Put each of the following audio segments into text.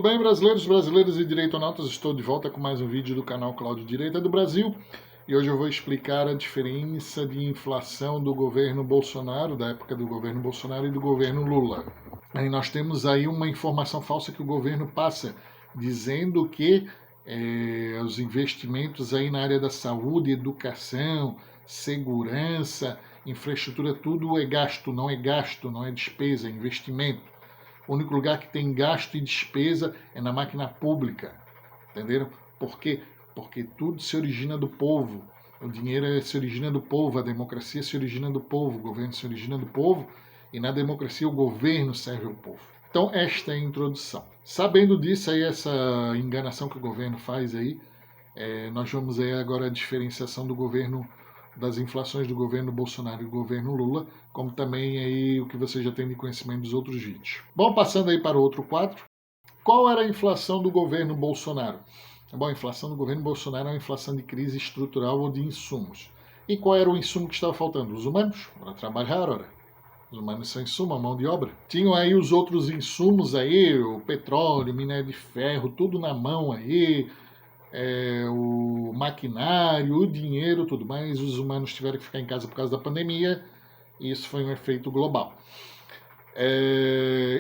Tudo bem, brasileiros, brasileiras e direitonautas? Estou de volta com mais um vídeo do canal Cláudio Direita do Brasil e hoje eu vou explicar a diferença de inflação do governo Bolsonaro, da época do governo Bolsonaro e do governo Lula. Aí nós temos aí uma informação falsa que o governo passa, dizendo que os investimentos aí na área da saúde, educação, segurança, infraestrutura, tudo é gasto, não é despesa, é investimento. O único lugar que tem gasto e despesa é na máquina pública, entenderam? Por quê? Porque tudo se origina do povo. O dinheiro se origina do povo, a democracia se origina do povo, o governo se origina do povo e na democracia o governo serve ao povo. Então esta é a introdução. Sabendo disso, aí essa enganação que o governo faz aí, nós vamos aí agora a diferenciação do governo, das inflações do governo Bolsonaro e do governo Lula, como também aí o que você já tem de conhecimento dos outros vídeos. Bom, passando aí para o outro quadro, qual era a inflação do governo Bolsonaro? Bom, a inflação do governo Bolsonaro é uma inflação de crise estrutural ou de insumos. E qual era o insumo que estava faltando? Os humanos, para trabalhar, ora. Os humanos são insumo, a mão de obra. Tinham aí os outros insumos aí, o petróleo, minério de ferro, tudo na mão aí, o maquinário, o dinheiro, tudo mais. Os humanos tiveram que ficar em casa por causa da pandemia e isso foi um efeito global.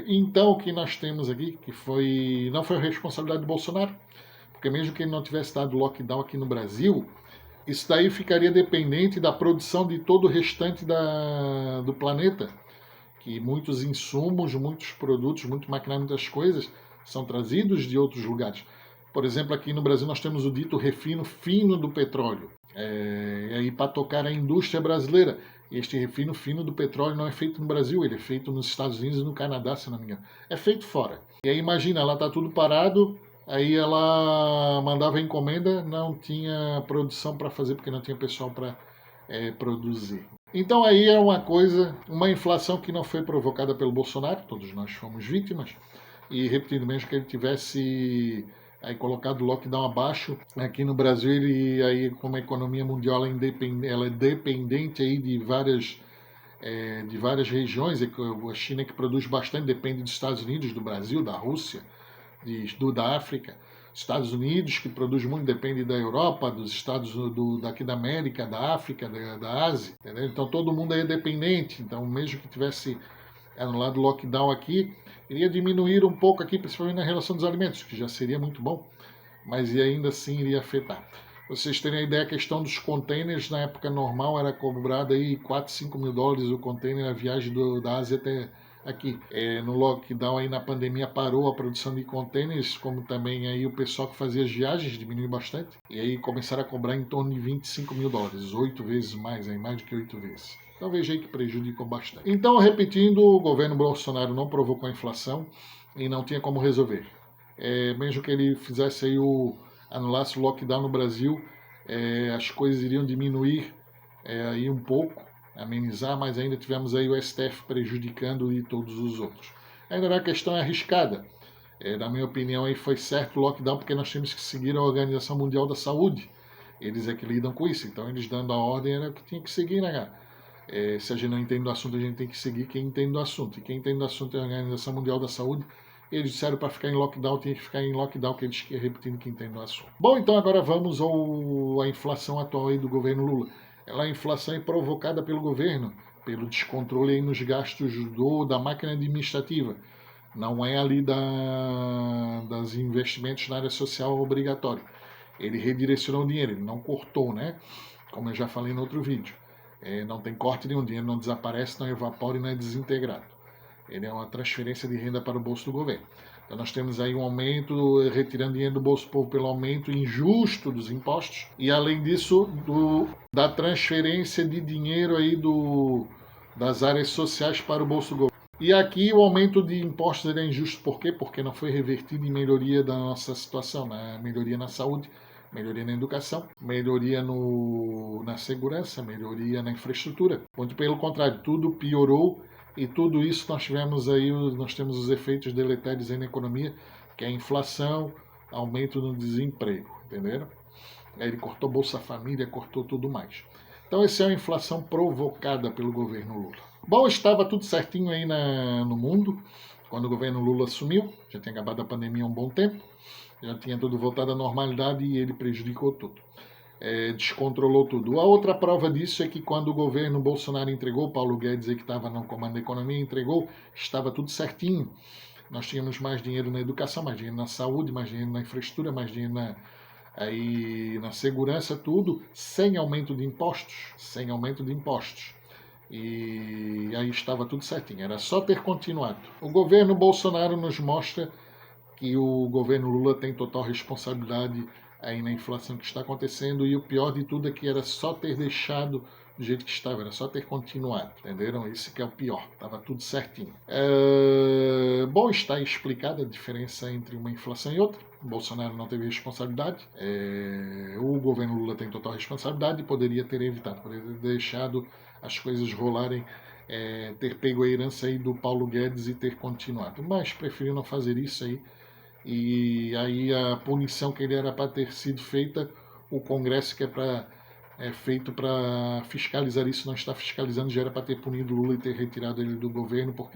Então o que nós temos aqui, que não foi responsabilidade do Bolsonaro, porque mesmo que ele não tivesse dado lockdown aqui no Brasil, isso daí ficaria dependente da produção de todo o restante do planeta, que muitos insumos, muitos produtos, muito maquinário, muitas coisas são trazidos de outros lugares. Por exemplo, aqui no Brasil nós temos o dito refino fino do petróleo. E aí para tocar a indústria brasileira, este refino fino do petróleo não é feito no Brasil, ele é feito nos Estados Unidos e no Canadá, se não me engano. É feito fora. E aí imagina, ela está tudo parado, aí ela mandava encomenda, não tinha produção para fazer porque não tinha pessoal para produzir. Então aí é uma coisa, uma inflação que não foi provocada pelo Bolsonaro, todos nós fomos vítimas, e repetindo, mesmo que ele tivesse aí colocado o lockdown abaixo, aqui no Brasil, e aí como a economia mundial ela é dependente aí de várias regiões, a China que produz bastante depende dos Estados Unidos, do Brasil, da Rússia, da África. Estados Unidos, que produz muito, depende da Europa, dos estados daqui da América, da África, da Ásia, entendeu? Então todo mundo aí é dependente. Então mesmo que tivesse anulado o lockdown aqui, iria diminuir um pouco aqui, principalmente na relação dos alimentos, que já seria muito bom, mas ainda assim iria afetar. Vocês terem a ideia, a questão dos containers, na época normal era cobrada aí 4, 5 mil dólares o container, a viagem da Ásia até aqui. No lockdown aí na pandemia parou a produção de containers, como também aí o pessoal que fazia as viagens diminuiu bastante. E aí começaram a cobrar em torno de 25 mil dólares, 8 vezes mais, aí, mais do que 8 vezes. Então veja aí que prejudicou bastante. Então, repetindo, o governo Bolsonaro não provocou a inflação e não tinha como resolver. Mesmo que ele fizesse aí anulasse o lockdown no Brasil, as coisas iriam diminuir aí um pouco, amenizar, mas ainda tivemos aí o STF prejudicando e todos os outros. Ainda a questão é arriscada. Na minha opinião, aí foi certo o lockdown porque nós temos que seguir a Organização Mundial da Saúde. Eles é que lidam com isso, então eles dando a ordem era o que tinha que seguir, né, cara? Se a gente não entende do assunto, a gente tem que seguir quem entende do assunto. E quem entende do assunto é a Organização Mundial da Saúde. Eles disseram para ficar em lockdown, tinha que ficar em lockdown, que eles repetindo que entende do assunto. Bom, então agora vamos à inflação atual aí do governo Lula. A inflação é provocada pelo governo, pelo descontrole aí nos gastos da máquina administrativa. Não é ali das investimentos na área social obrigatório. Ele redirecionou o dinheiro, ele não cortou, né? Como eu já falei no outro vídeo. Não tem corte nenhum, o dinheiro não desaparece, não evapora e não é desintegrado. Ele é uma transferência de renda para o bolso do governo. Então nós temos aí um aumento, retirando dinheiro do bolso do povo pelo aumento injusto dos impostos. E além disso, da transferência de dinheiro aí das áreas sociais para o bolso do governo. E aqui o aumento de impostos é injusto. Por quê? Porque não foi revertido em melhoria da nossa situação, melhoria na saúde, melhoria na educação, melhoria na segurança, melhoria na infraestrutura. Muito pelo contrário, tudo piorou e tudo isso nós temos os efeitos deletérios aí na economia, que é a inflação, aumento no desemprego, entenderam? Aí ele cortou Bolsa Família, cortou tudo mais. Então essa é a inflação provocada pelo governo Lula. Bom, estava tudo certinho aí no mundo, Quando o governo Lula assumiu, já tinha acabado a pandemia há um bom tempo, já tinha tudo voltado à normalidade e ele prejudicou tudo. Descontrolou tudo. A outra prova disso é que quando o governo Bolsonaro entregou, Paulo Guedes, que estava no comando da economia, entregou, estava tudo certinho. Nós tínhamos mais dinheiro na educação, mais dinheiro na saúde, mais dinheiro na infraestrutura, mais dinheiro na segurança, tudo, sem aumento de impostos. Sem aumento de impostos. E aí estava tudo certinho, era só ter continuado. O governo Bolsonaro nos mostra que o governo Lula tem total responsabilidade aí na inflação que está acontecendo, e o pior de tudo é que era só ter deixado do jeito que estava, era só ter continuado, entenderam? Isso que é o pior, estava tudo certinho. Bom, está explicada a diferença entre uma inflação e outra. O Bolsonaro não teve responsabilidade, o governo Lula tem total responsabilidade e poderia ter evitado, poderia ter deixado as coisas rolarem, ter pego a herança aí do Paulo Guedes e ter continuado, mas preferiu não fazer isso aí. E aí a punição que ele era para ter sido feita, o Congresso que é feito para fiscalizar isso, não está fiscalizando, já era para ter punido Lula e ter retirado ele do governo por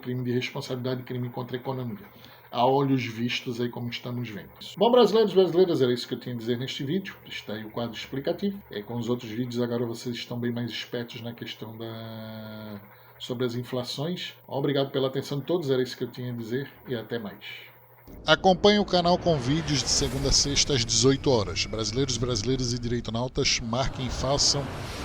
crime de responsabilidade e crime contra a economia. A olhos vistos aí, como estamos vendo. Bom, brasileiros e brasileiras, era isso que eu tinha a dizer neste vídeo. Está aí o quadro explicativo. Com os outros vídeos agora vocês estão bem mais espertos na questão sobre as inflações. Obrigado pela atenção de todos, era isso que eu tinha a dizer e até mais. Acompanhe o canal com vídeos de segunda a sexta às 18 horas. Brasileiros, brasileiras e direitonautas, marquem e façam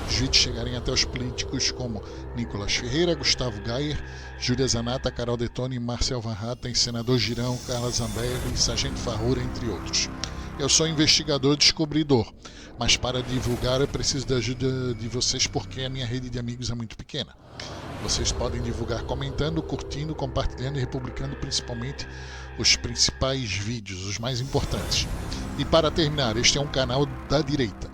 os vídeos chegarem até os políticos como Nicolas Ferreira, Gustavo Gayer, Júlia Zanata, Carol Detoni, Marcel Van Hatten, Senador Girão, Carla Zambelli, Sargento Farrura, entre outros. Eu sou investigador e descobridor, mas para divulgar eu preciso da ajuda de vocês porque a minha rede de amigos é muito pequena. Vocês podem divulgar comentando, curtindo, compartilhando e republicando principalmente os principais vídeos, os mais importantes. E para terminar, este é um canal da direita,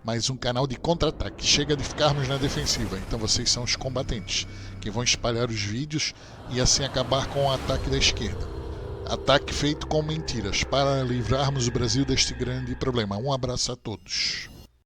mas um canal de contra-ataque. Chega de ficarmos na defensiva, então vocês são os combatentes, que vão espalhar os vídeos e assim acabar com o ataque da esquerda. Ataque feito com mentiras, para livrarmos o Brasil deste grande problema. Um abraço a todos.